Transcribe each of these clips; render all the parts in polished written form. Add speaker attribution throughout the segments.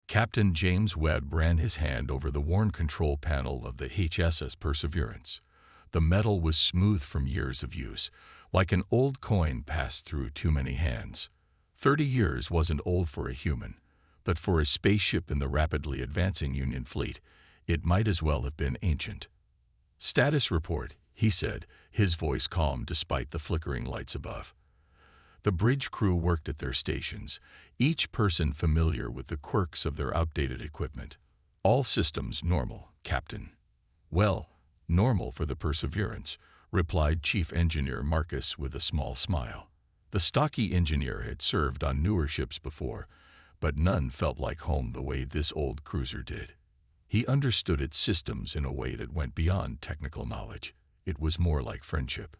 Speaker 1: Captain James Webb ran his hand over the worn control panel of the HSS Perseverance. The metal was smooth from years of use, like an old coin passed through too many hands. 30 years wasn't old for a human, but for a spaceship in the rapidly advancing Union fleet, it might as well have been ancient. "Status report," he said, his voice calm despite the flickering lights above. The bridge crew worked at their stations, each person familiar with the quirks of their outdated equipment. "All systems normal, Captain." "Well, normal for the Perseverance," replied Chief Engineer Marcus with a small smile. The stocky engineer had served on newer ships before, but none felt like home the way this old cruiser did. He understood its systems in a way that went beyond technical knowledge. It was more like friendship.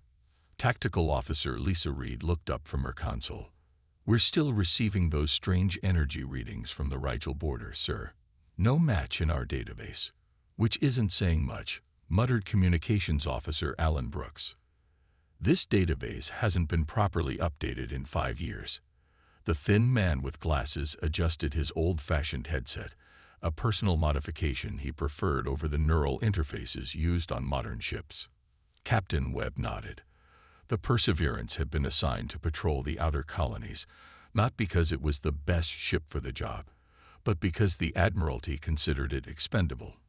Speaker 1: Tactical Officer Lisa Reed looked up from her console. "We're still receiving those strange energy readings from the Rigel border, sir. No match in our database." "Which isn't saying much," muttered Communications Officer Alan Brooks. "This database hasn't been properly updated in 5 years." The thin man with glasses adjusted his old-fashioned headset, a personal modification he preferred over the neural interfaces used on modern ships. Captain Webb nodded. The Perseverance had been assigned to patrol the outer colonies, not because it was the best ship for the job, but because the Admiralty considered it expendable.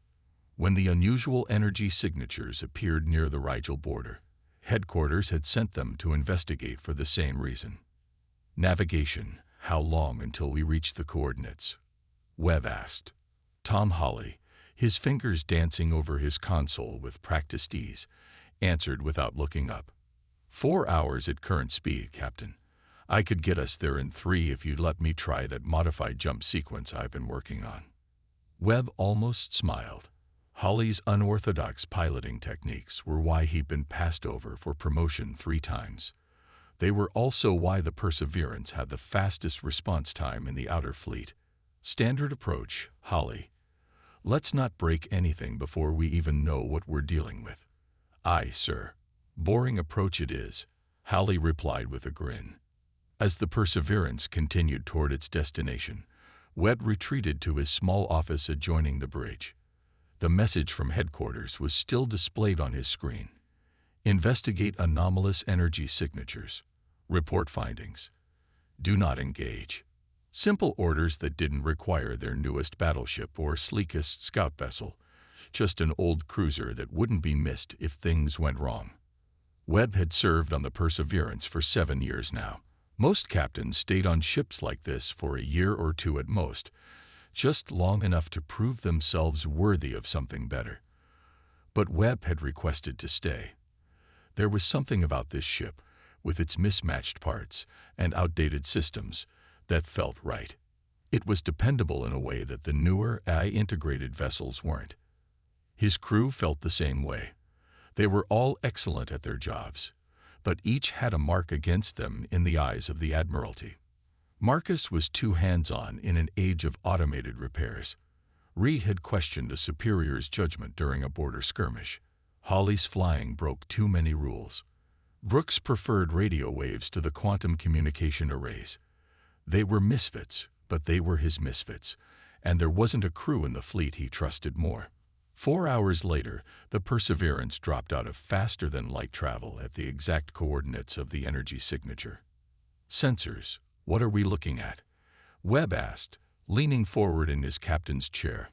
Speaker 1: When the unusual energy signatures appeared near the Rigel border, headquarters had sent them to investigate for the same reason. "Navigation, how long until we reach the coordinates?" Webb asked. Tom Hawley, his fingers dancing over his console with practiced ease, answered without looking up. 4 hours at current speed, Captain. I could get us there in 3 if you'd let me try that modified jump sequence I've been working on." Webb almost smiled. Hawley's unorthodox piloting techniques were why he'd been passed over for promotion 3 times. They were also why the Perseverance had the fastest response time in the outer fleet. "Standard approach, Hawley. Let's not break anything before we even know what we're dealing with." "Aye, sir. Boring approach it is," Hawley replied with a grin. As the Perseverance continued toward its destination, Webb retreated to his small office adjoining the bridge. The message from headquarters was still displayed on his screen. "Investigate anomalous energy signatures. Report findings. Do not engage." Simple orders that didn't require their newest battleship or sleekest scout vessel, just an old cruiser that wouldn't be missed if things went wrong. Webb had served on the Perseverance for 7 years now. Most captains stayed on ships like this for a year or 2 at most, just long enough to prove themselves worthy of something better. But Webb had requested to stay. There was something about this ship, with its mismatched parts and outdated systems, that felt right. It was dependable in a way that the newer AI-integrated vessels weren't. His crew felt the same way. They were all excellent at their jobs, but each had a mark against them in the eyes of the Admiralty. Marcus was too hands-on in an age of automated repairs. Reed had questioned a superior's judgment during a border skirmish. Hawley's flying broke too many rules. Brooks preferred radio waves to the quantum communication arrays. They were misfits, but they were his misfits, and there wasn't a crew in the fleet he trusted more. 4 hours later, the Perseverance dropped out of faster-than-light travel at the exact coordinates of the energy signature. "Sensors, what are we looking at?" Webb asked, leaning forward in his captain's chair.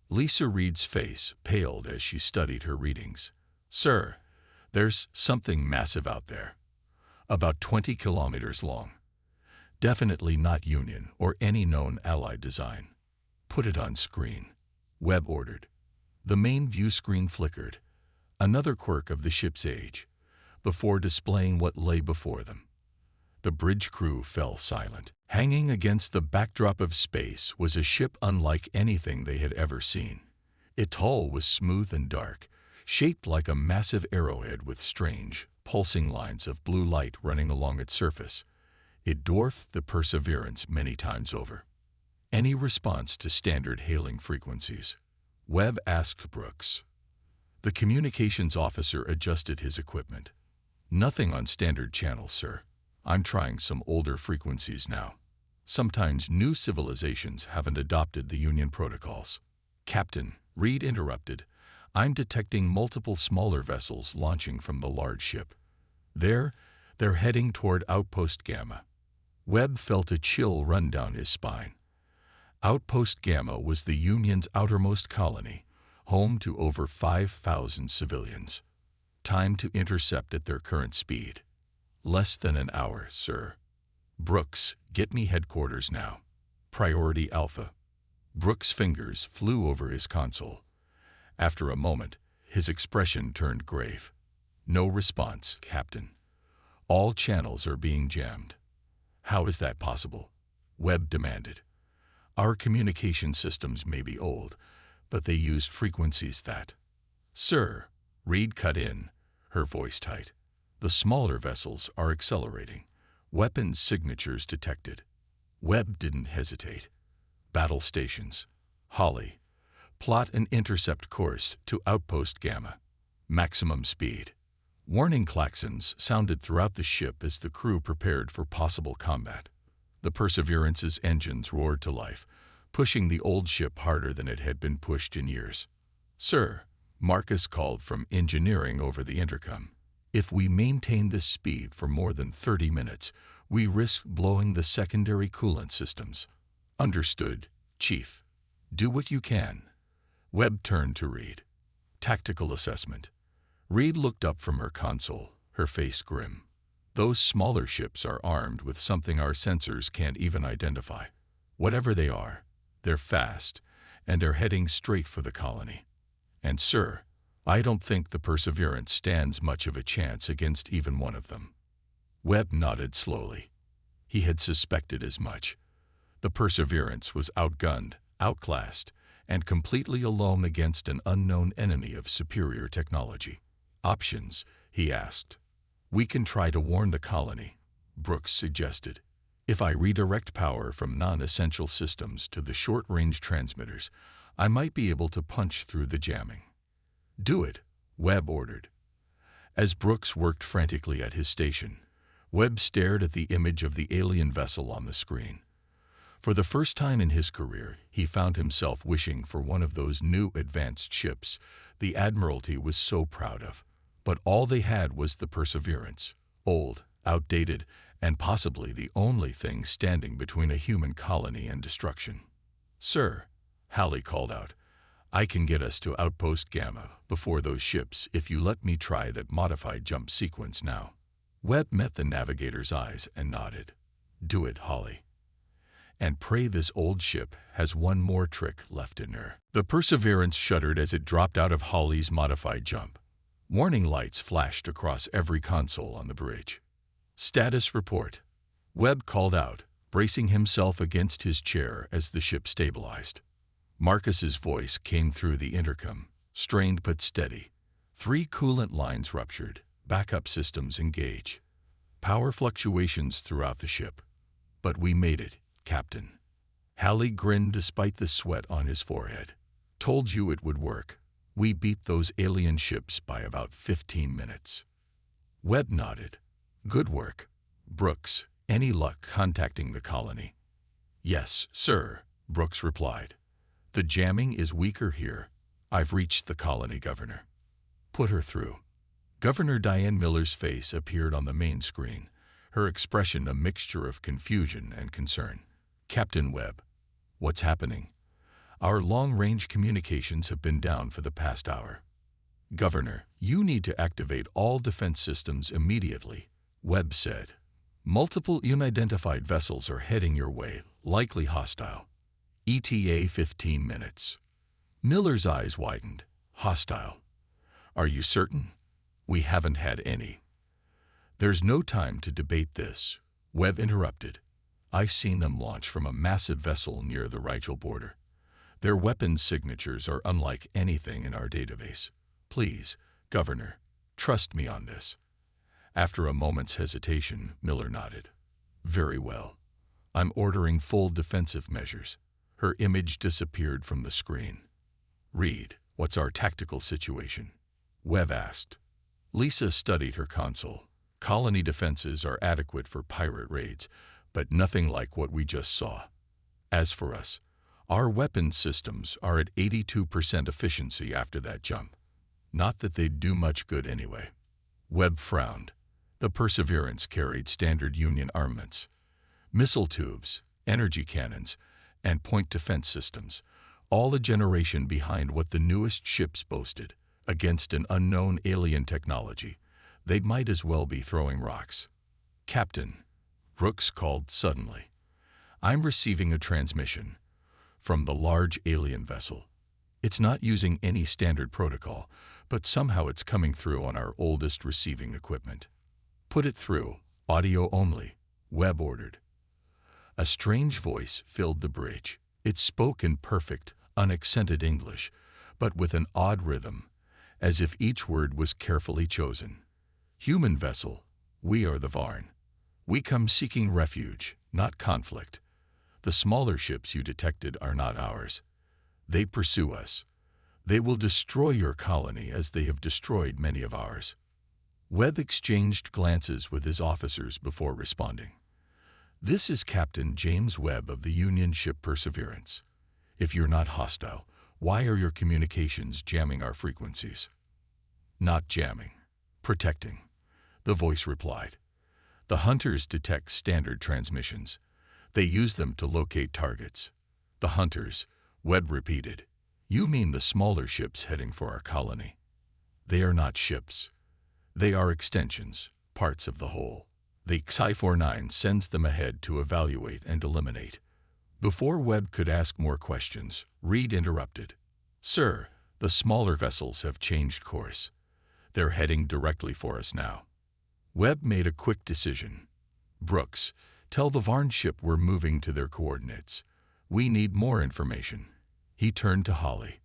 Speaker 1: Lisa Reed's face paled as she studied her readings. "Sir, there's something massive out there. About 20 kilometers long. Definitely not Union or any known Allied design." "Put it on screen," Webb ordered. The main view screen flickered, another quirk of the ship's age, before displaying what lay before them. The bridge crew fell silent. Hanging against the backdrop of space was a ship unlike anything they had ever seen. Its hull was smooth and dark, shaped like a massive arrowhead with strange, pulsing lines of blue light running along its surface. It dwarfed the Perseverance many times over. "Any response to standard hailing frequencies?" Webb asked Brooks. The communications officer adjusted his equipment. "Nothing on standard channels, sir. I'm trying some older frequencies now." Sometimes new civilizations haven't adopted the Union protocols. Captain, Reed interrupted. I'm detecting multiple smaller vessels launching from the large ship. They're heading toward Outpost Gamma. Webb felt a chill run down his spine. Outpost Gamma was the Union's outermost colony, home to over 5,000 civilians. Time to intercept at their current speed. Less than an hour, sir. Brooks, get me headquarters now. Priority Alpha. Brooks' fingers flew over his console. After a moment, his expression turned grave. No response, Captain. All channels are being jammed. How is that possible? Webb demanded. Our communication systems may be old, but they used frequencies that... Sir, Reed cut in, her voice tight. The smaller vessels are accelerating. Weapons signatures detected. Webb didn't hesitate. Battle stations. Holly. Plot an intercept course to Outpost Gamma. Maximum speed. Warning klaxons sounded throughout the ship as the crew prepared for possible combat. The Perseverance's engines roared to life, pushing the old ship harder than it had been pushed in years. Sir, Marcus called from engineering over the intercom. If we maintain this speed for more than 30 minutes, we risk blowing the secondary coolant systems. Understood, Chief. Do what you can. Webb turned to Reed. Tactical assessment. Reed looked up from her console, her face grim. Those smaller ships are armed with something our sensors can't even identify. Whatever they are, they're fast, and they're heading straight for the colony. And sir, I don't think the Perseverance stands much of a chance against even one of them. Webb nodded slowly. He had suspected as much. The Perseverance was outgunned, outclassed, and completely alone against an unknown enemy of superior technology. Options, he asked. We can try to warn the colony, Brooks suggested. If I redirect power from non-essential systems to the short-range transmitters, I might be able to punch through the jamming. Do it, Webb ordered. As Brooks worked frantically at his station, Webb stared at the image of the alien vessel on the screen. For the first time in his career, he found himself wishing for one of those new advanced ships the Admiralty was so proud of. But all they had was the Perseverance, old, outdated, and possibly the only thing standing between a human colony and destruction. Sir, Halley called out, I can get us to Outpost Gamma before those ships if you let me try that modified jump sequence now. Webb met the navigator's eyes and nodded. Do it, Holly. And pray this old ship has one more trick left in her. The Perseverance shuddered as it dropped out of Holly's modified jump. Warning lights flashed across every console on the bridge. Status report. Webb called out, bracing himself against his chair as the ship stabilized. Marcus's voice came through the intercom, strained but steady. 3 coolant lines ruptured. Backup systems engage. Power fluctuations throughout the ship. But we made it, Captain. Halley grinned despite the sweat on his forehead. Told you it would work. We beat those alien ships by about 15 minutes. Webb nodded. Good work. Brooks, any luck contacting the colony? Yes, sir, Brooks replied. The jamming is weaker here. I've reached the colony governor. Put her through. Governor Diane Miller's face appeared on the main screen, her expression a mixture of confusion and concern. Captain Webb, what's happening? Our long-range communications have been down for the past hour. Governor, you need to activate all defense systems immediately, Webb said. Multiple unidentified vessels are heading your way, likely hostile. ETA 15 minutes. Miller's eyes widened. Hostile. Are you certain? We haven't had any. There's no time to debate this, Webb interrupted. I've seen them launch from a massive vessel near the Rigel border. Their weapons signatures are unlike anything in our database. Please, Governor, trust me on this. After a moment's hesitation, Miller nodded. Very well. I'm ordering full defensive measures. Her image disappeared from the screen. Reed, what's our tactical situation? Webb asked. Lisa studied her console. Colony defenses are adequate for pirate raids, but nothing like what we just saw. As for us, our weapon systems are at 82% efficiency after that jump. Not that they'd do much good anyway. Webb frowned. The Perseverance carried standard Union armaments, missile tubes, energy cannons, and point defense systems, all a generation behind what the newest ships boasted. Against an unknown alien technology, they might as well be throwing rocks. "Captain," Brooks called suddenly, "I'm receiving a transmission from the large alien vessel. It's not using any standard protocol, but somehow it's coming through on our oldest receiving equipment." "Put it through, audio only," Webb ordered. A strange voice filled the bridge. It spoke in perfect, unaccented English, but with an odd rhythm, as if each word was carefully chosen. "Human vessel, we are the Varn. We come seeking refuge, not conflict. The smaller ships you detected are not ours. They pursue us. They will destroy your colony as they have destroyed many of ours." Webb exchanged glances with his officers before responding. "This is Captain James Webb of the Union ship Perseverance. If you're not hostile, why are your communications jamming our frequencies?" "Not jamming. Protecting," the voice replied. "The hunters detect standard transmissions. They use them to locate targets." "The hunters," Webb repeated. "You mean the smaller ships heading for our colony?" "They are not ships. They are extensions, parts of the whole. The Xyphor-9 sends them ahead to evaluate and eliminate." Before Webb could ask more questions, Reed interrupted. "Sir, the smaller vessels have changed course. They're heading directly for us now." Webb made a quick decision. "Brooks, tell the Varn ship we're moving to their coordinates. We need more information." He turned to Holly.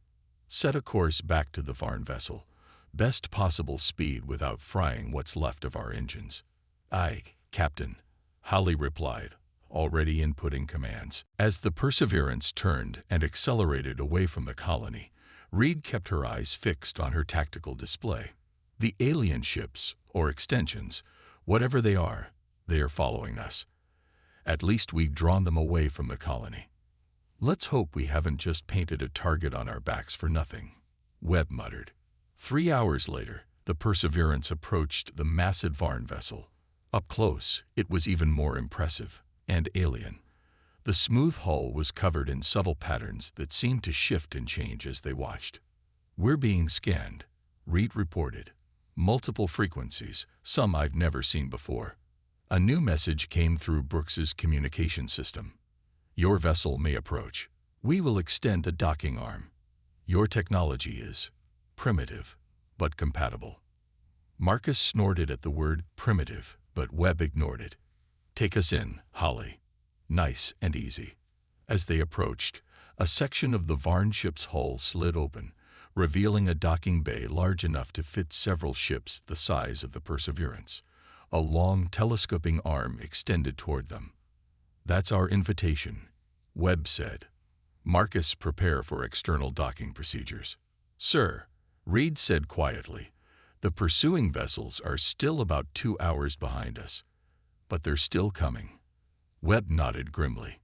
Speaker 1: "Set a course back to the Varn vessel. Best possible speed without frying what's left of our engines." "Aye, Captain," Holly replied, already inputting commands. As the Perseverance turned and accelerated away from the colony, Reed kept her eyes fixed on her tactical display. "The alien ships, or extensions, whatever they are following us. At least we've drawn them away from the colony. Let's hope we haven't just painted a target on our backs for nothing," Webb muttered. 3 hours later, the Perseverance approached the massive Varn vessel. Up close, it was even more impressive and alien. The smooth hull was covered in subtle patterns that seemed to shift and change as they watched. "We're being scanned," Reed reported. "Multiple frequencies, some I've never seen before." A new message came through Brooks's communication system. "Your vessel may approach. We will extend a docking arm. Your technology is primitive, but compatible." Marcus snorted at the word primitive, but Webb ignored it. "Take us in, Holly. Nice and easy." As they approached, a section of the Varn ship's hull slid open, revealing a docking bay large enough to fit several ships the size of the Perseverance. A long, telescoping arm extended toward them. "That's our invitation," Webb said. "Marcus, prepare for external docking procedures." "Sir," Reed said quietly, "the pursuing vessels are still about 2 hours behind us, but they're still coming." Webb nodded grimly.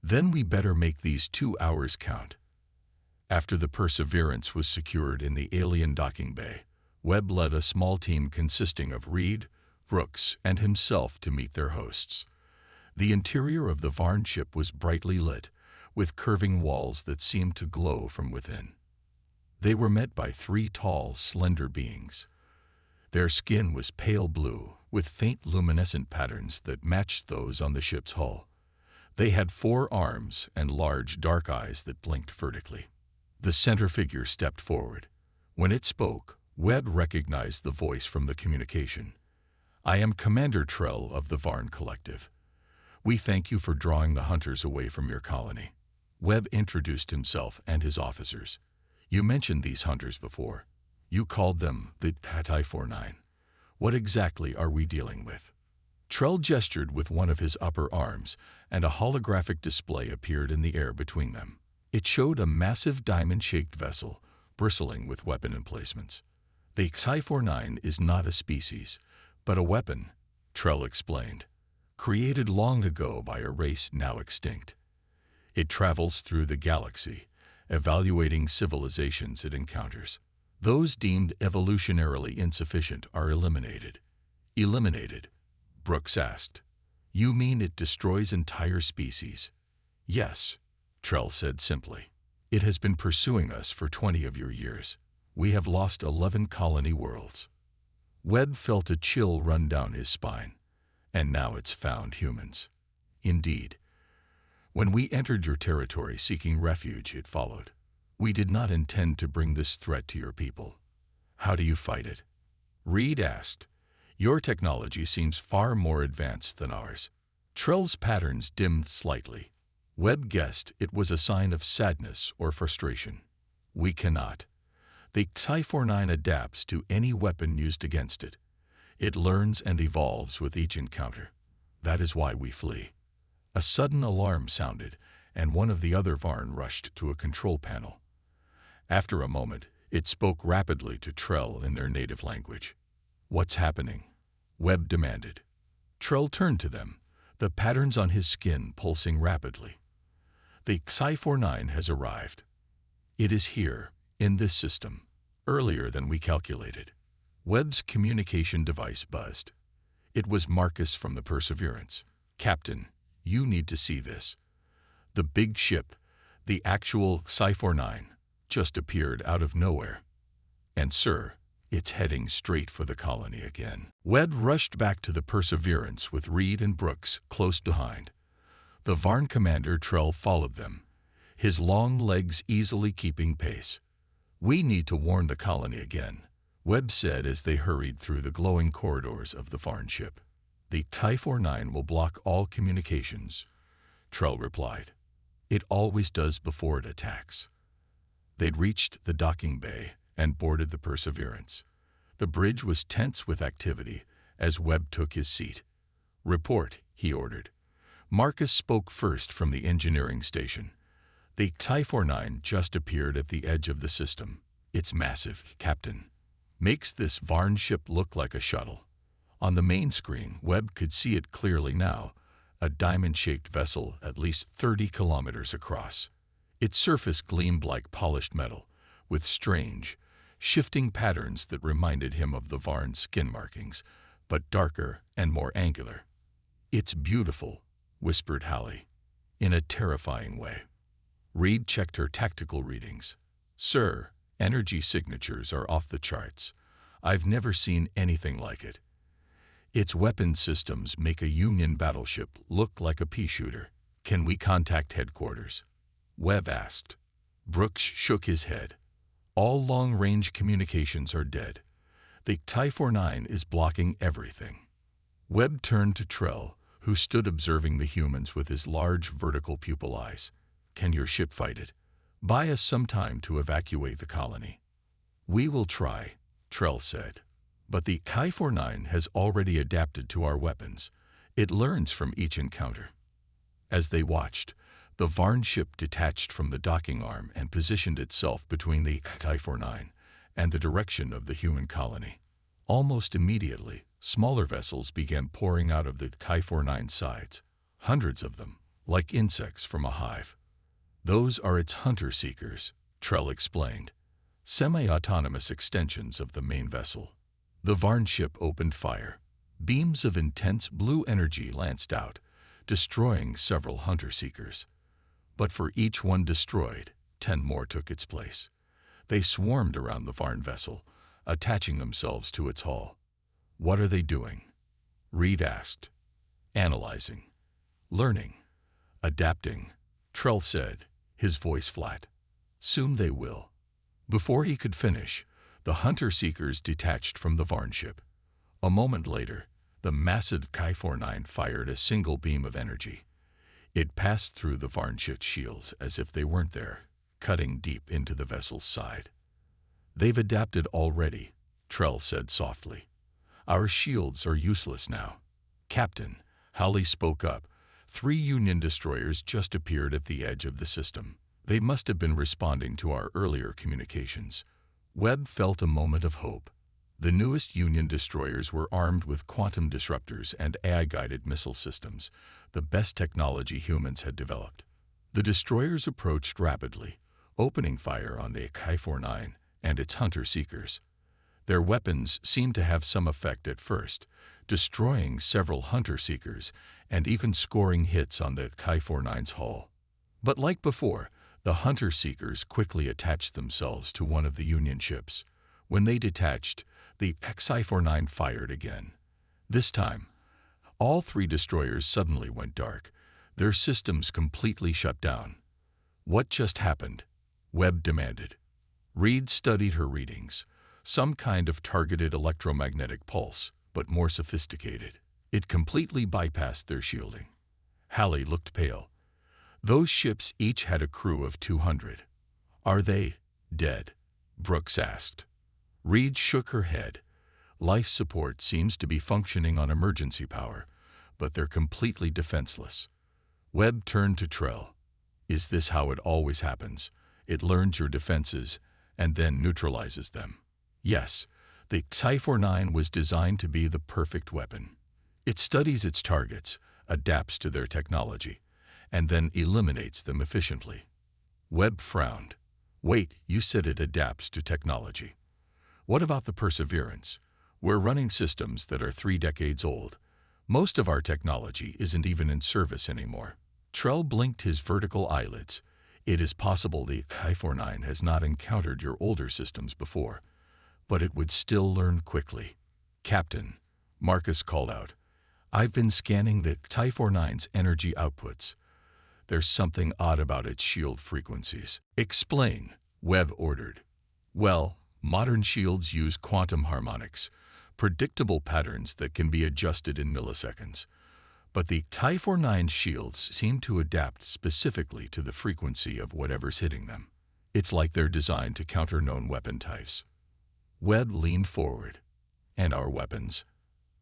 Speaker 1: "Then we better make these 2 hours count." After the Perseverance was secured in the alien docking bay, Webb led a small team consisting of Reed, Brooks, and himself to meet their hosts. The interior of the Varn ship was brightly lit, with curving walls that seemed to glow from within. They were met by 3 tall, slender beings. Their skin was pale blue, with faint luminescent patterns that matched those on the ship's hull. They had 4 arms and large, dark eyes that blinked vertically. The center figure stepped forward. When it spoke, Webb recognized the voice from the communication. "I am Commander Trell of the Varn Collective. We thank you for drawing the hunters away from your colony." Webb introduced himself and his officers. "You mentioned these hunters before. You called them the Xyphor-9. What exactly are we dealing with?" Trell gestured with one of his upper arms, and a holographic display appeared in the air between them. It showed a massive diamond-shaped vessel, bristling with weapon emplacements. "The Xyphor-9 is not a species, but a weapon," Trell explained. created long ago by a race now extinct. It travels through the galaxy, evaluating civilizations it encounters. Those deemed evolutionarily insufficient are eliminated. Eliminated? Brooks asked. You mean it destroys entire species? Yes, Trell said simply. It has been pursuing us for 20 of your years. We have lost 11 colony worlds. Webb felt a chill run down his spine. And now it's found humans. Indeed. When we entered your territory seeking refuge, it followed. We did not intend to bring this threat to your people. How do you fight it? Reed asked. Your technology seems far more advanced than ours. Trell's patterns dimmed slightly. Webb guessed it was a sign of sadness or frustration. We cannot. The Xyphor-9 adapts to any weapon used against it. It learns and evolves with each encounter. That is why we flee. A sudden alarm sounded, and one of the other Varn rushed to a control panel. After a moment, it spoke rapidly to Trell in their native language. What's happening? Webb demanded. Trell turned to them, the patterns on his skin pulsing rapidly. The Xyphor-9 has arrived. It is here, in this system, earlier than we calculated. Webb's communication device buzzed. It was Marcus from the Perseverance. Captain, you need to see this. The big ship, the actual Xyphor-9, just appeared out of nowhere. And sir, it's heading straight for the colony again. Webb rushed back to the Perseverance with Reed and Brooks close behind. The Varn commander Trell followed them, his long legs easily keeping pace. We need to warn the colony again, Webb said as they hurried through the glowing corridors of the Varn ship. The Xyphor-9 will block all communications, Trell replied. It always does before it attacks. They'd reached the docking bay and boarded the Perseverance. The bridge was tense with activity as Webb took his seat. Report, he ordered. Marcus spoke first from the engineering station. The Xyphor-9 just appeared at the edge of the system. It's massive, Captain. Makes this Varn ship look like a shuttle. On the main screen, Webb could see it clearly now, a diamond-shaped vessel at least 30 kilometers across. Its surface gleamed like polished metal, with strange, shifting patterns that reminded him of the Varn skin markings, but darker and more angular. It's beautiful, whispered Hallie, in a terrifying way. Reed checked her tactical readings. Sir, energy signatures are off the charts. I've never seen anything like it. Its weapon systems make a Union battleship look like a pea shooter. Can we contact headquarters? Webb asked. Brooks shook his head. All long-range communications are dead. The Xyphor-9 is blocking everything. Webb turned to Trell, who stood observing the humans with his large vertical pupil eyes. Can your ship fight it? Buy us some time to evacuate the colony. We will try, Trell said. But the Xyphor-9 has already adapted to our weapons. It learns from each encounter. As they watched, the Varn ship detached from the docking arm and positioned itself between the Xyphor-9 and the direction of the human colony. Almost immediately, smaller vessels began pouring out of the Xyphor-9 sides, hundreds of them, like insects from a hive. Those are its hunter-seekers, Trell explained, semi-autonomous extensions of the main vessel. The Varn ship opened fire. Beams of intense blue energy lanced out, destroying several hunter-seekers. But for each one destroyed, 10 more took its place. They swarmed around the Varn vessel, attaching themselves to its hull. What are they doing? Reed asked. Analyzing. Learning. Adapting, Trell said, his voice flat. Soon they will. Before he could finish, the hunter-seekers detached from the Varn ship. A moment later, the massive Xyphor-9 fired a single beam of energy. It passed through the Varn ship's shields as if they weren't there, cutting deep into the vessel's side. They've adapted already, Trell said softly. Our shields are useless now. Captain, Hallie spoke up. 3 Union destroyers just appeared at the edge of the system. They must have been responding to our earlier communications. Webb felt a moment of hope. The newest Union destroyers were armed with quantum disruptors and AI-guided missile systems, the best technology humans had developed. The destroyers approached rapidly, opening fire on the Xyphor-9 and its hunter-seekers. Their weapons seemed to have some effect at first, destroying several hunter-seekers and even scoring hits on the Xyphor-9's hull. But like before, the hunter-seekers quickly attached themselves to one of the Union ships. When they detached, the Xyphor-9 fired again. This time, all three destroyers suddenly went dark. Their systems completely shut down. What just happened? Webb demanded. Reed studied her readings. Some kind of targeted electromagnetic pulse, but more sophisticated. It completely bypassed their shielding. Hallie looked pale. Those ships each had a crew of 200. Are they dead? Brooks asked. Reed shook her head. Life support seems to be functioning on emergency power, but they're completely defenseless. Webb turned to Trell. Is this how it always happens? It learns your defenses and then neutralizes them. Yes, the Xyphor-9 was designed to be the perfect weapon. It studies its targets, adapts to their technology, and then eliminates them efficiently. Webb frowned. Wait, you said it adapts to technology. What about the Perseverance? We're running systems that are 3 decades old. Most of our technology isn't even in service anymore. Trell blinked his vertical eyelids. It is possible the Xyphor-9 has not encountered your older systems before, but it would still learn quickly. Captain, Marcus called out, I've been scanning the Xyphor-9's energy outputs. There's something odd about its shield frequencies. Explain, Webb ordered. Well, modern shields use quantum harmonics, predictable patterns that can be adjusted in milliseconds. But the Xyphor-9 shields seem to adapt specifically to the frequency of whatever's hitting them. It's like they're designed to counter known weapon types. Webb leaned forward. And our weapons?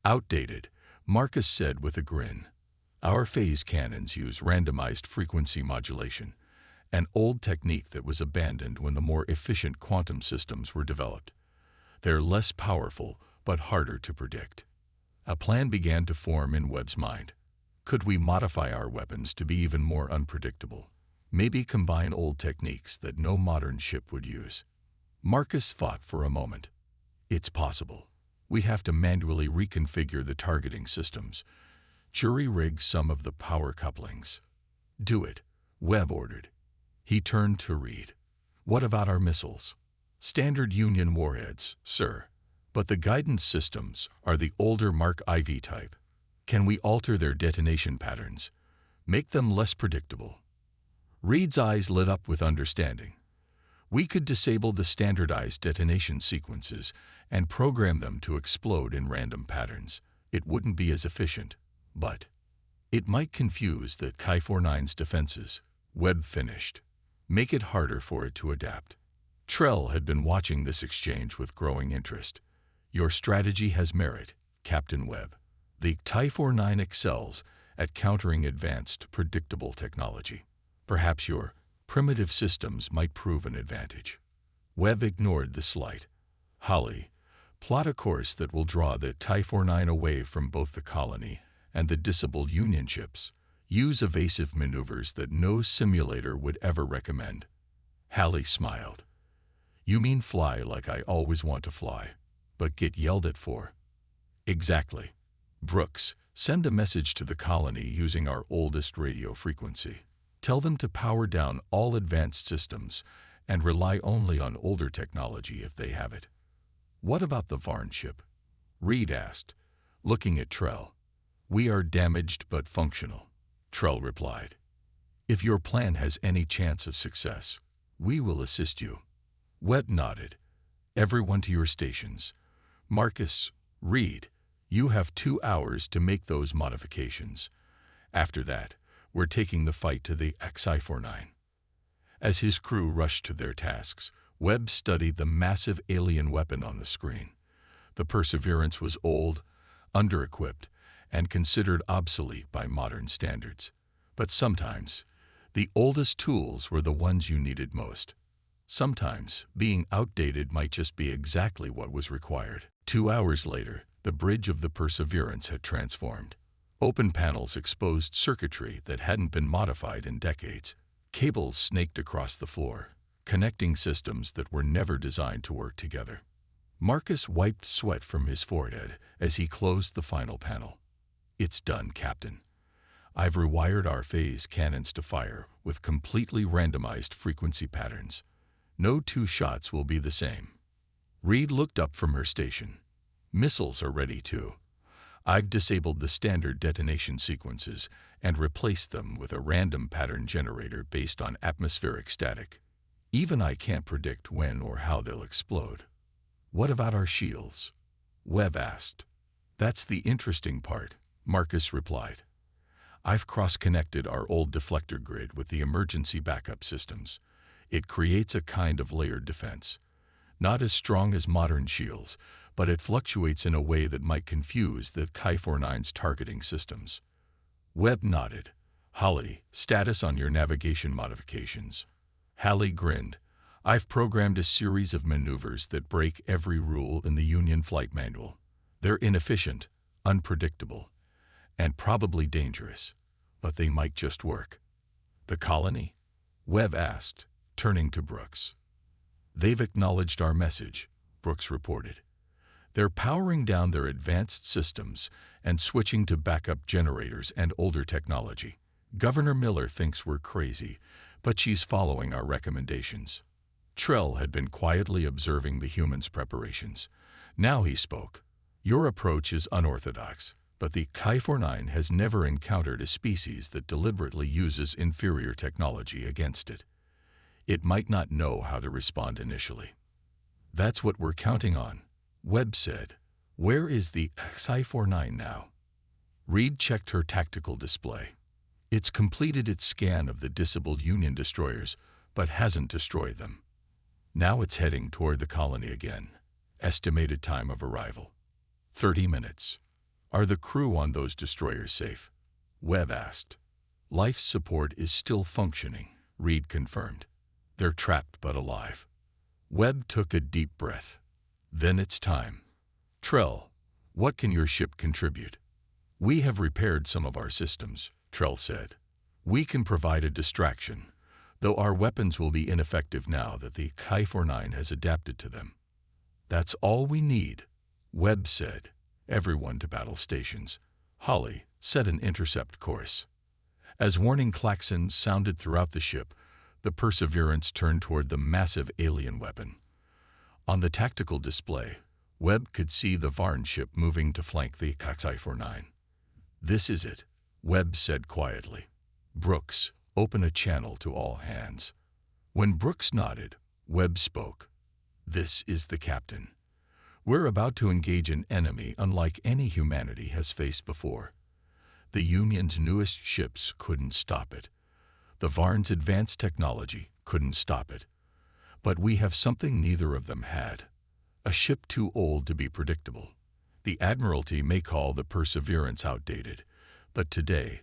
Speaker 1: Outdated, Marcus said with a grin. Our phase cannons use randomized frequency modulation, an old technique that was abandoned when the more efficient quantum systems were developed. They're less powerful, but harder to predict. A plan began to form in Webb's mind. Could we modify our weapons to be even more unpredictable? Maybe combine old techniques that no modern ship would use. Marcus thought for a moment. It's possible. We have to manually reconfigure the targeting systems, jury-rig some of the power couplings. Do it, Webb ordered. He turned to Reed. What about our missiles? Standard Union warheads, sir. But the guidance systems are the older Mark IV type. Can we alter their detonation patterns? Make them less predictable? Reed's eyes lit up with understanding. We could disable the standardized detonation sequences and program them to explode in random patterns. It wouldn't be as efficient, but it might confuse the Xyphor-9's defenses. Webb finished. Make it harder for it to adapt. Trell had been watching this exchange with growing interest. Your strategy has merit, Captain Webb. The Xyphor-9 excels at countering advanced, predictable technology. Perhaps your primitive systems might prove an advantage. Webb ignored the slight. Holly, plot a course that will draw the Xyphor-9 away from both the colony and the disabled Union ships. Use evasive maneuvers that no simulator would ever recommend. Hallie smiled. You mean fly like I always want to fly, but get yelled at for? Exactly. Brooks, send a message to the colony using our oldest radio frequency. Tell them to power down all advanced systems and rely only on older technology if they have it. What about the Varn ship? Reed asked, looking at Trell. We are damaged but functional, Trell replied. If your plan has any chance of success, we will assist you. Webb nodded. Everyone to your stations. Marcus, Reed, you have 2 hours to make those modifications. After that, we're taking the fight to the Xyphor-9. As his crew rushed to their tasks, Webb studied the massive alien weapon on the screen. The Perseverance was old, under-equipped, and considered obsolete by modern standards. But sometimes, the oldest tools were the ones you needed most. Sometimes, being outdated might just be exactly what was required. 2 hours later, the bridge of the Perseverance had transformed. Open panels exposed circuitry that hadn't been modified in decades. Cables snaked across the floor, connecting systems that were never designed to work together. Marcus wiped sweat from his forehead as he closed the final panel. "It's done, Captain. I've rewired our phase cannons to fire with completely randomized frequency patterns. No two shots will be the same." Reed looked up from her station. "Missiles are ready too. I've disabled the standard detonation sequences and replaced them with a random pattern generator based on atmospheric static. Even I can't predict when or how they'll explode." "What about our shields?" Webb asked. "That's the interesting part," Marcus replied. "I've cross-connected our old deflector grid with the emergency backup systems. It creates a kind of layered defense. Not as strong as modern shields, but it fluctuates in a way that might confuse the Xyphor-9's targeting systems." Webb nodded. "Holly, status on your navigation modifications." Hallie grinned. "I've programmed a series of maneuvers that break every rule in the Union flight manual. They're inefficient, unpredictable, and probably dangerous, but they might just work." "The colony?" Webb asked, turning to Brooks. "They've acknowledged our message," Brooks reported. "They're powering down their advanced systems and switching to backup generators and older technology. Governor Miller thinks we're crazy, but she's following our recommendations." Trell had been quietly observing the humans' preparations. Now he spoke. "Your approach is unorthodox, but the Xyphor-9 has never encountered a species that deliberately uses inferior technology against it. It might not know how to respond initially." "That's what we're counting on," Webb said. "Where is the Xyphor-9 now?" Reed checked her tactical display. "It's completed its scan of the disabled Union destroyers, but hasn't destroyed them. Now it's heading toward the colony again. Estimated time of arrival: 30 minutes. "Are the crew on those destroyers safe?" Webb asked. "Life support is still functioning," Reed confirmed. "They're trapped but alive." Webb took a deep breath. "Then it's time. Trell, what can your ship contribute?" "We have repaired some of our systems," Trell said. "We can provide a distraction, though our weapons will be ineffective now that the Xyphor-9 has adapted to them." "That's all we need," Webb said. "Everyone to battle stations. Holly, set an intercept course." As warning klaxons sounded throughout the ship, the Perseverance turned toward the massive alien weapon. On the tactical display, Webb could see the Varn ship moving to flank the Xyphor-9. "This is it," Webb said quietly. "Brooks, open a channel to all hands." When Brooks nodded, Webb spoke. "This is the captain. We're about to engage an enemy unlike any humanity has faced before. The Union's newest ships couldn't stop it. The Varn's advanced technology couldn't stop it. But we have something neither of them had: a ship too old to be predictable. The Admiralty may call the Perseverance outdated, but today,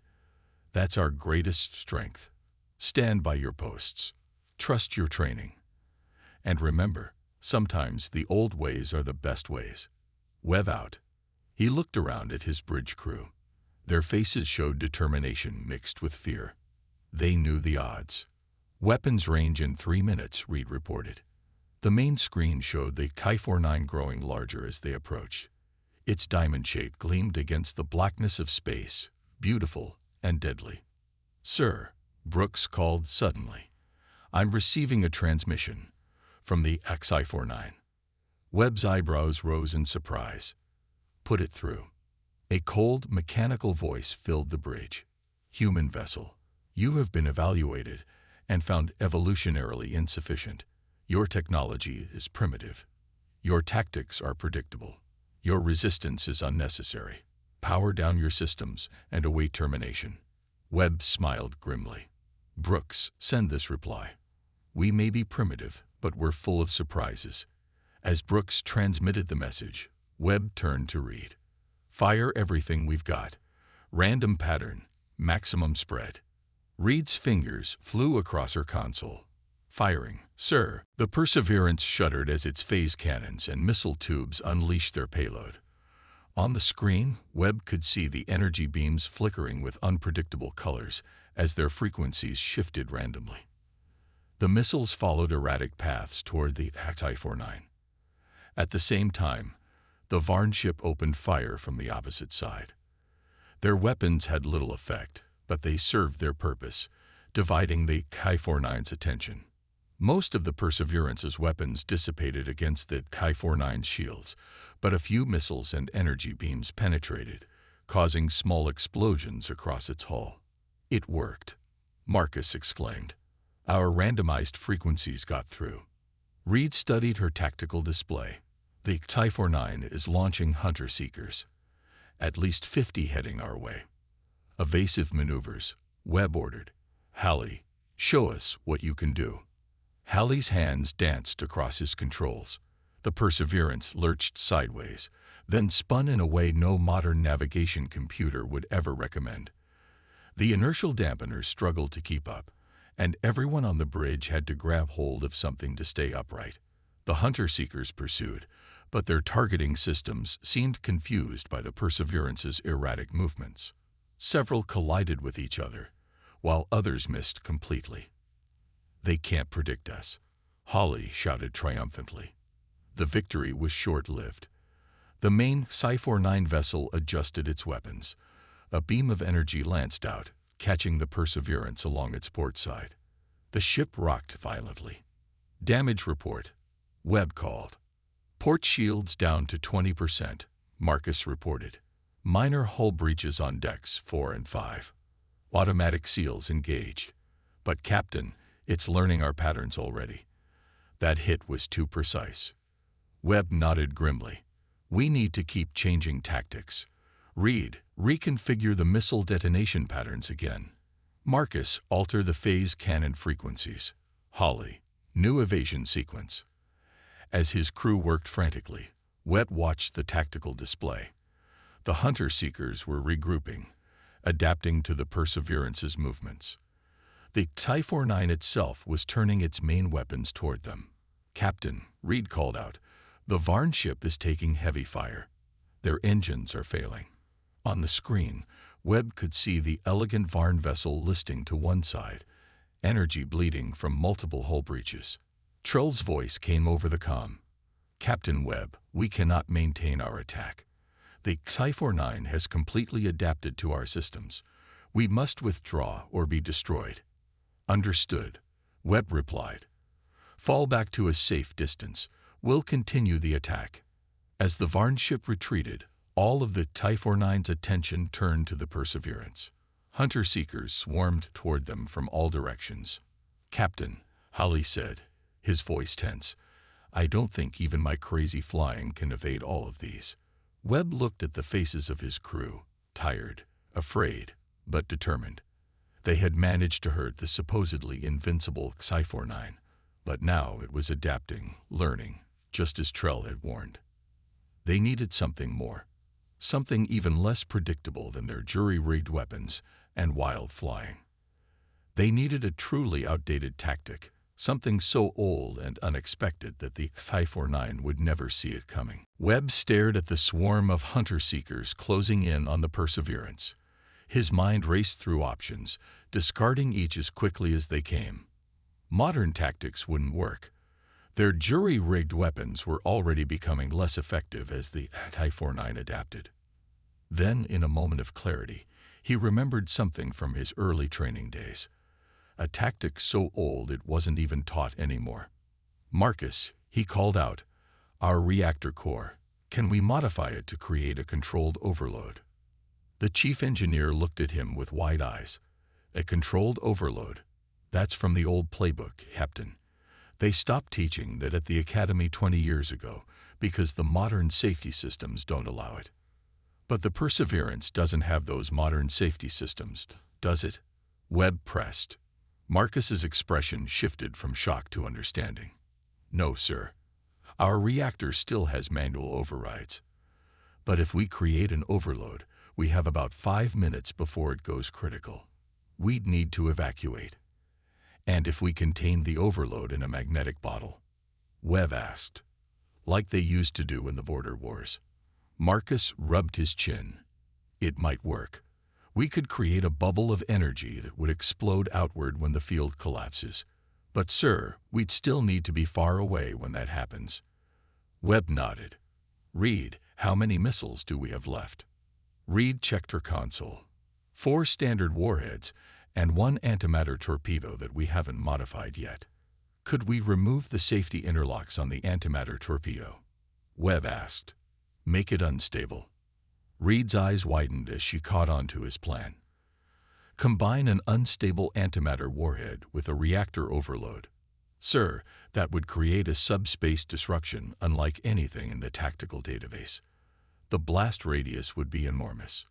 Speaker 1: that's our greatest strength. Stand by your posts. Trust your training. And remember, sometimes the old ways are the best ways." Webb out. He looked around at his bridge crew. Their faces showed determination mixed with fear. They knew the odds. "Weapons range in 3 minutes," Reed reported. The main screen showed the Xyphor-9 growing larger as they approached. Its diamond shape gleamed against the blackness of space, beautiful and deadly. "Sir," Brooks called suddenly, "I'm receiving a transmission from the Xyphor-9." Webb's eyebrows rose in surprise. "Put it through." A cold, mechanical voice filled the bridge. "Human vessel, you have been evaluated and found evolutionarily insufficient. Your technology is primitive. Your tactics are predictable. Your resistance is unnecessary. Power down your systems and await termination." Webb smiled grimly. "Brooks, send this reply. We may be primitive, but we're full of surprises." As Brooks transmitted the message, Webb turned to Reed. "Fire everything we've got. Random pattern, maximum spread." Reed's fingers flew across her console. Firing, sir. The Perseverance shuddered as its phase cannons and missile tubes unleashed their payload. On the screen, Webb could see the energy beams flickering with unpredictable colors as their frequencies shifted randomly. The missiles followed erratic paths toward the Xyphor-9. At the same time, the Varn ship opened fire from the opposite side. Their weapons had little effect, but they served their purpose, dividing the Xyphor-9's attention. Most of the Perseverance's weapons dissipated against the Xyphor-9's shields, but a few missiles and energy beams penetrated, causing small explosions across its hull. It worked, Marcus exclaimed. Our randomized frequencies got through. Reed studied her tactical display. The Xyphor-9 is launching hunter-seekers. At least 50 heading our way. Evasive maneuvers, Webb ordered. Hallie, show us what you can do. Hallie's hands danced across his controls. The Perseverance lurched sideways, then spun in a way no modern navigation computer would ever recommend. The inertial dampeners struggled to keep up, and everyone on the bridge had to grab hold of something to stay upright. The hunter-seekers pursued, but their targeting systems seemed confused by the Perseverance's erratic movements. Several collided with each other, while others missed completely. They can't predict us, Holly shouted triumphantly. The victory was short-lived. The main Xyphor-9 vessel adjusted its weapons. A beam of energy lanced out, catching the Perseverance along its port side. The ship rocked violently. Damage report, Webb called. Port shields down to 20%, Marcus reported. Minor hull breaches on decks 4 and 5. Automatic seals engaged. But Captain, it's learning our patterns already. That hit was too precise. Webb nodded grimly. We need to keep changing tactics. Reed, reconfigure the missile detonation patterns again. Marcus, alter the phase cannon frequencies. Holly, new evasion sequence. As his crew worked frantically, Webb watched the tactical display. The hunter-seekers were regrouping, adapting to the Perseverance's movements. The Xyphor-9 itself was turning its main weapons toward them. Captain, Reed called out, the Varn ship is taking heavy fire. Their engines are failing. On the screen, Webb could see the elegant Varn vessel listing to one side, energy bleeding from multiple hull breaches. Trull's voice came over the comm. Captain Webb, we cannot maintain our attack. The Xyphor-9 has completely adapted to our systems. We must withdraw or be destroyed. Understood, Webb replied. Fall back to a safe distance. We'll continue the attack. As the Varn ship retreated, all of the Xyphor-9's attention turned to the Perseverance. Hunter-seekers swarmed toward them from all directions. Captain, Holly said, his voice tense, I don't think even my crazy flying can evade all of these. Webb looked at the faces of his crew, tired, afraid, but determined. They had managed to hurt the supposedly invincible Xyphor-9, but now it was adapting, learning, just as Trull had warned. They needed something more, something even less predictable than their jury-rigged weapons and wild flying. They needed a truly outdated tactic, something so old and unexpected that the Xyphor-9 would never see it coming. Webb stared at the swarm of hunter-seekers closing in on the Perseverance. His mind raced through options, discarding each as quickly as they came. Modern tactics wouldn't work. Their jury-rigged weapons were already becoming less effective as the Xyphor-9 adapted. Then, in a moment of clarity, he remembered something from his early training days. A tactic so old it wasn't even taught anymore. Marcus, he called out, our reactor core, can we modify it to create a controlled overload? The chief engineer looked at him with wide eyes. A controlled overload? That's from the old playbook, Captain. They stopped teaching that at the academy 20 years ago because the modern safety systems don't allow it. But the Perseverance doesn't have those modern safety systems, does it? Webb pressed. Marcus's expression shifted from shock to understanding. No, sir. Our reactor still has manual overrides. But if we create an overload, we have about 5 minutes before it goes critical. We'd need to evacuate. And if we contained the overload in a magnetic bottle? Webb asked. Like they used to do in the border wars. Marcus rubbed his chin. It might work. We could create a bubble of energy that would explode outward when the field collapses. But, sir, we'd still need to be far away when that happens. Webb nodded. Reed, how many missiles do we have left? Reed checked her console. 4 standard warheads and 1 antimatter torpedo that we haven't modified yet. Could we remove the safety interlocks on the antimatter torpedo? Webb asked. Make it unstable. Reed's eyes widened as she caught on to his plan. Combine an unstable antimatter warhead with a reactor overload. Sir, that would create a subspace disruption unlike anything in the tactical database. The blast radius would be enormous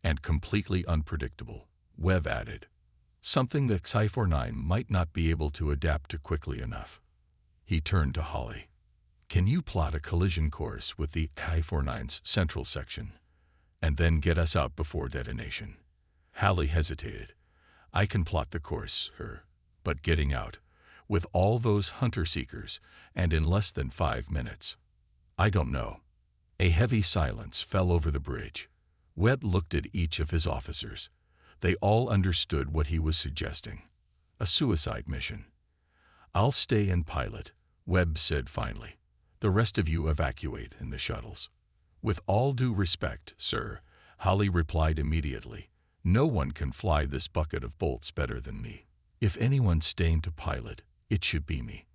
Speaker 1: and completely unpredictable, Webb added. Something that Xyphor-9 might not be able to adapt to quickly enough. He turned to Holly. Can you plot a collision course with the Xyphor-9's central section, and then get us out before detonation? Holly hesitated. I can plot the course, but getting out, with all those hunter-seekers, and in less than 5 minutes. I don't know. A heavy silence fell over the bridge. Webb looked at each of his officers. They all understood what he was suggesting. A suicide mission. I'll stay and pilot, Webb said finally. The rest of you evacuate in the shuttles. With all due respect, sir, Holly replied immediately. No one can fly this bucket of bolts better than me. If anyone's staying to pilot, it should be me.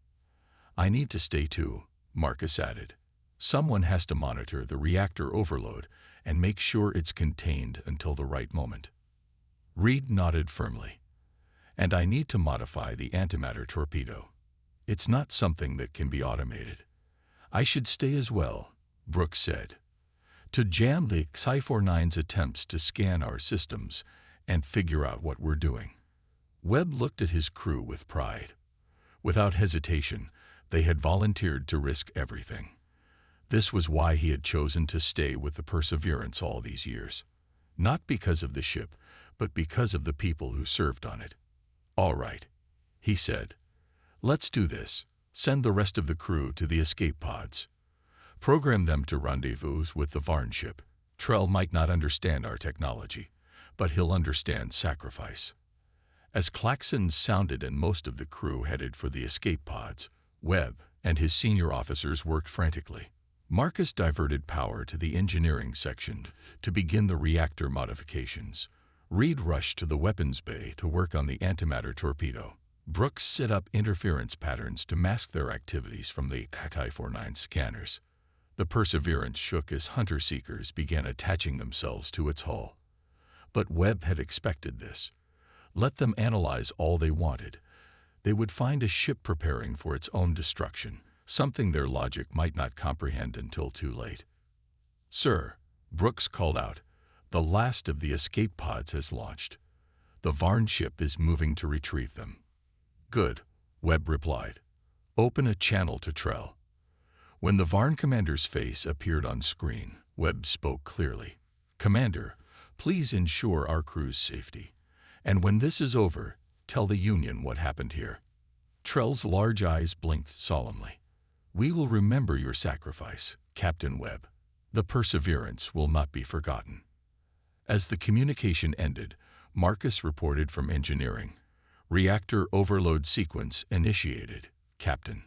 Speaker 1: I need to stay too, Marcus added. Someone has to monitor the reactor overload and make sure it's contained until the right moment. Reed nodded firmly. And I need to modify the antimatter torpedo. It's not something that can be automated. I should stay as well, Brooks said, to jam the Xyphor-9's attempts to scan our systems and figure out what we're doing. Webb looked at his crew with pride. Without hesitation, they had volunteered to risk everything. This was why he had chosen to stay with the Perseverance all these years. Not because of the ship, but because of the people who served on it. All right, he said. Let's do this. Send the rest of the crew to the escape pods. Program them to rendezvous with the Varn ship. Trell might not understand our technology, but he'll understand sacrifice. As klaxons sounded and most of the crew headed for the escape pods, Webb and his senior officers worked frantically. Marcus diverted power to the engineering section to begin the reactor modifications. Reed rushed to the weapons bay to work on the antimatter torpedo. Brooks set up interference patterns to mask their activities from the Xyphor-9 scanners. The Perseverance shook as hunter-seekers began attaching themselves to its hull. But Webb had expected this. Let them analyze all they wanted. They would find a ship preparing for its own destruction, something their logic might not comprehend until too late. Sir, Brooks called out, the last of the escape pods has launched. The Varn ship is moving to retrieve them. Good, Webb replied. Open a channel to Trell. When the Varn commander's face appeared on screen, Webb spoke clearly. Commander, please ensure our crew's safety. And when this is over, tell the Union what happened here. Trell's large eyes blinked solemnly. We will remember your sacrifice, Captain Webb. The Perseverance will not be forgotten. As the communication ended, Marcus reported from engineering. Reactor overload sequence initiated, Captain.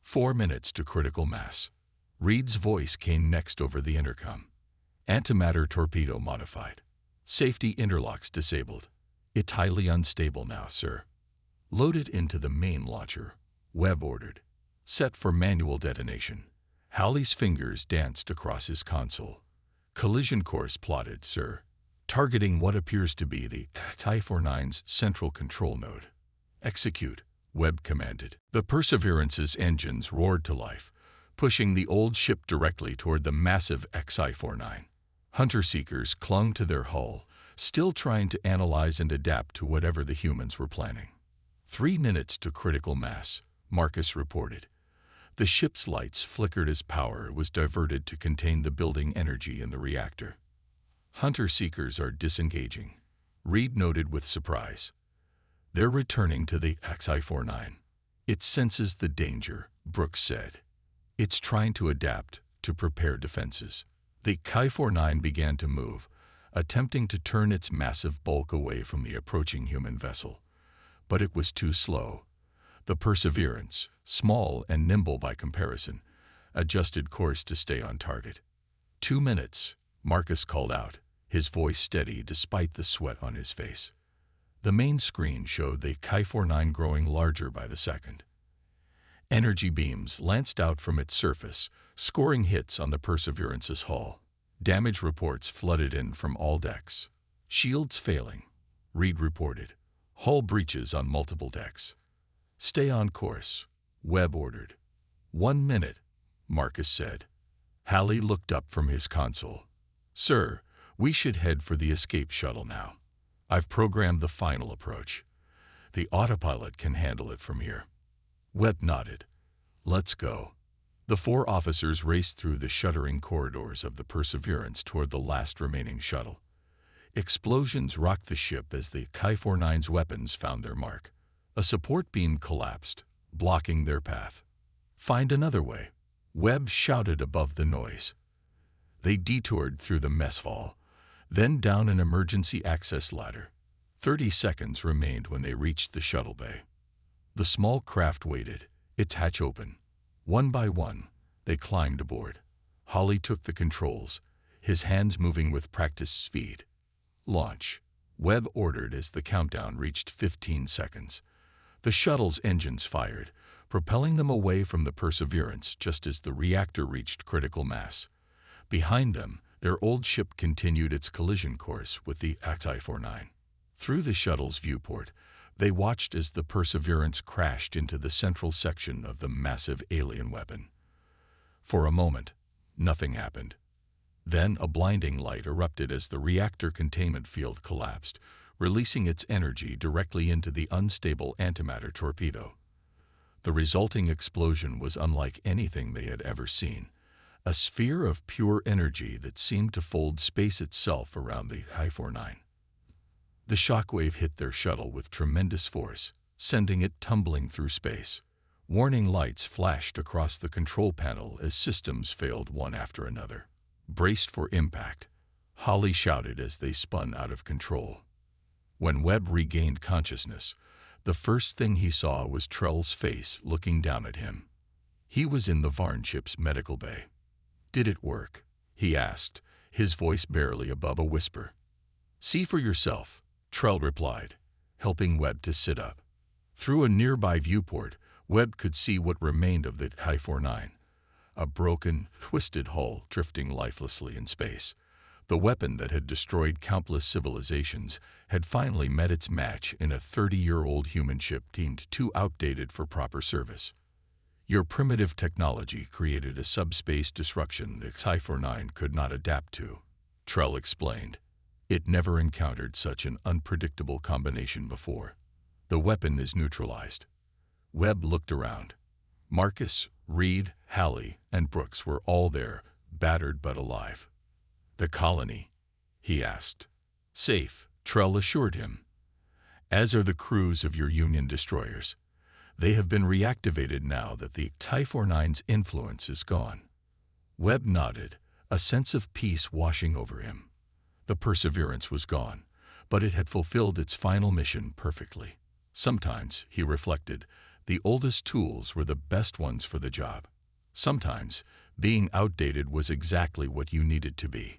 Speaker 1: 4 minutes to critical mass. Reed's voice came next over the intercom. Antimatter torpedo modified. Safety interlocks disabled. It's highly unstable now, sir. Load it into the main launcher, Webb ordered. Set for manual detonation. Halley's fingers danced across his console. Collision course plotted, sir. Targeting what appears to be the Xyphor-9's central control node. Execute, Webb commanded. The Perseverance's engines roared to life, pushing the old ship directly toward the massive Xyphor-9. Hunter-seekers clung to their hull, still trying to analyze and adapt to whatever the humans were planning. 3 minutes to critical mass, Marcus reported. The ship's lights flickered as power was diverted to contain the building energy in the reactor. Hunter-seekers are disengaging, Reed noted with surprise. They're returning to the Xyphor-9. It senses the danger, Brooks said. It's trying to adapt, to prepare defenses. The Xyphor-9 began to move, attempting to turn its massive bulk away from the approaching human vessel. But it was too slow. The Perseverance, small and nimble by comparison, adjusted course to stay on target. 2 minutes, Marcus called out, his voice steady despite the sweat on his face. The main screen showed the Xyphor-9 growing larger by the second. Energy beams lanced out from its surface, scoring hits on the Perseverance's hull. Damage reports flooded in from all decks. Shields failing, Reed reported. Hull breaches on multiple decks. Stay on course, Webb ordered. 1 minute, Marcus said. Halley looked up from his console. Sir, we should head for the escape shuttle now. I've programmed the final approach. The autopilot can handle it from here. Webb nodded. Let's go. The 4 officers raced through the shuddering corridors of the Perseverance toward the last remaining shuttle. Explosions rocked the ship as the Xyphor-9's weapons found their mark. A support beam collapsed, blocking their path. Find another way, Webb shouted above the noise. They detoured through the mess hall, then down an emergency access ladder. 30 seconds remained when they reached the shuttle bay. The small craft waited, its hatch open. One by one, they climbed aboard. Hawley took the controls, his hands moving with practiced speed. Launch, Webb ordered as the countdown reached 15 seconds. The shuttle's engines fired, propelling them away from the Perseverance just as the reactor reached critical mass. Behind them, their old ship continued its collision course with the Xyphor-9. Through the shuttle's viewport, they watched as the Perseverance crashed into the central section of the massive alien weapon. For a moment, nothing happened. Then a blinding light erupted as the reactor containment field collapsed, releasing its energy directly into the unstable antimatter torpedo. The resulting explosion was unlike anything they had ever seen, a sphere of pure energy that seemed to fold space itself around the Xyphor-9. The shockwave hit their shuttle with tremendous force, sending it tumbling through space. Warning lights flashed across the control panel as systems failed one after another. Braced for impact, Hawley shouted as they spun out of control. When Webb regained consciousness, the first thing he saw was Trell's face looking down at him. He was in the Varn ship's medical bay. Did it work? He asked, his voice barely above a whisper. See for yourself, Trell replied, helping Webb to sit up. Through a nearby viewport, Webb could see what remained of the Xyphor-9, a broken, twisted hull drifting lifelessly in space. The weapon that had destroyed countless civilizations had finally met its match in a 30-year-old human ship deemed too outdated for proper service. Your primitive technology created a subspace disruption the Xyphor-9 could not adapt to, Trell explained. It never encountered such an unpredictable combination before. The weapon is neutralized. Webb looked around. Marcus, Reed, Halley, and Brooks were all there, battered but alive. The colony? He asked. Safe, Trell assured him. As are the crews of your Union destroyers. They have been reactivated now that the Xyphor-9's influence is gone. Webb nodded, a sense of peace washing over him. The Perseverance was gone, but it had fulfilled its final mission perfectly. Sometimes, he reflected, the oldest tools were the best ones for the job. Sometimes, being outdated was exactly what you needed to be.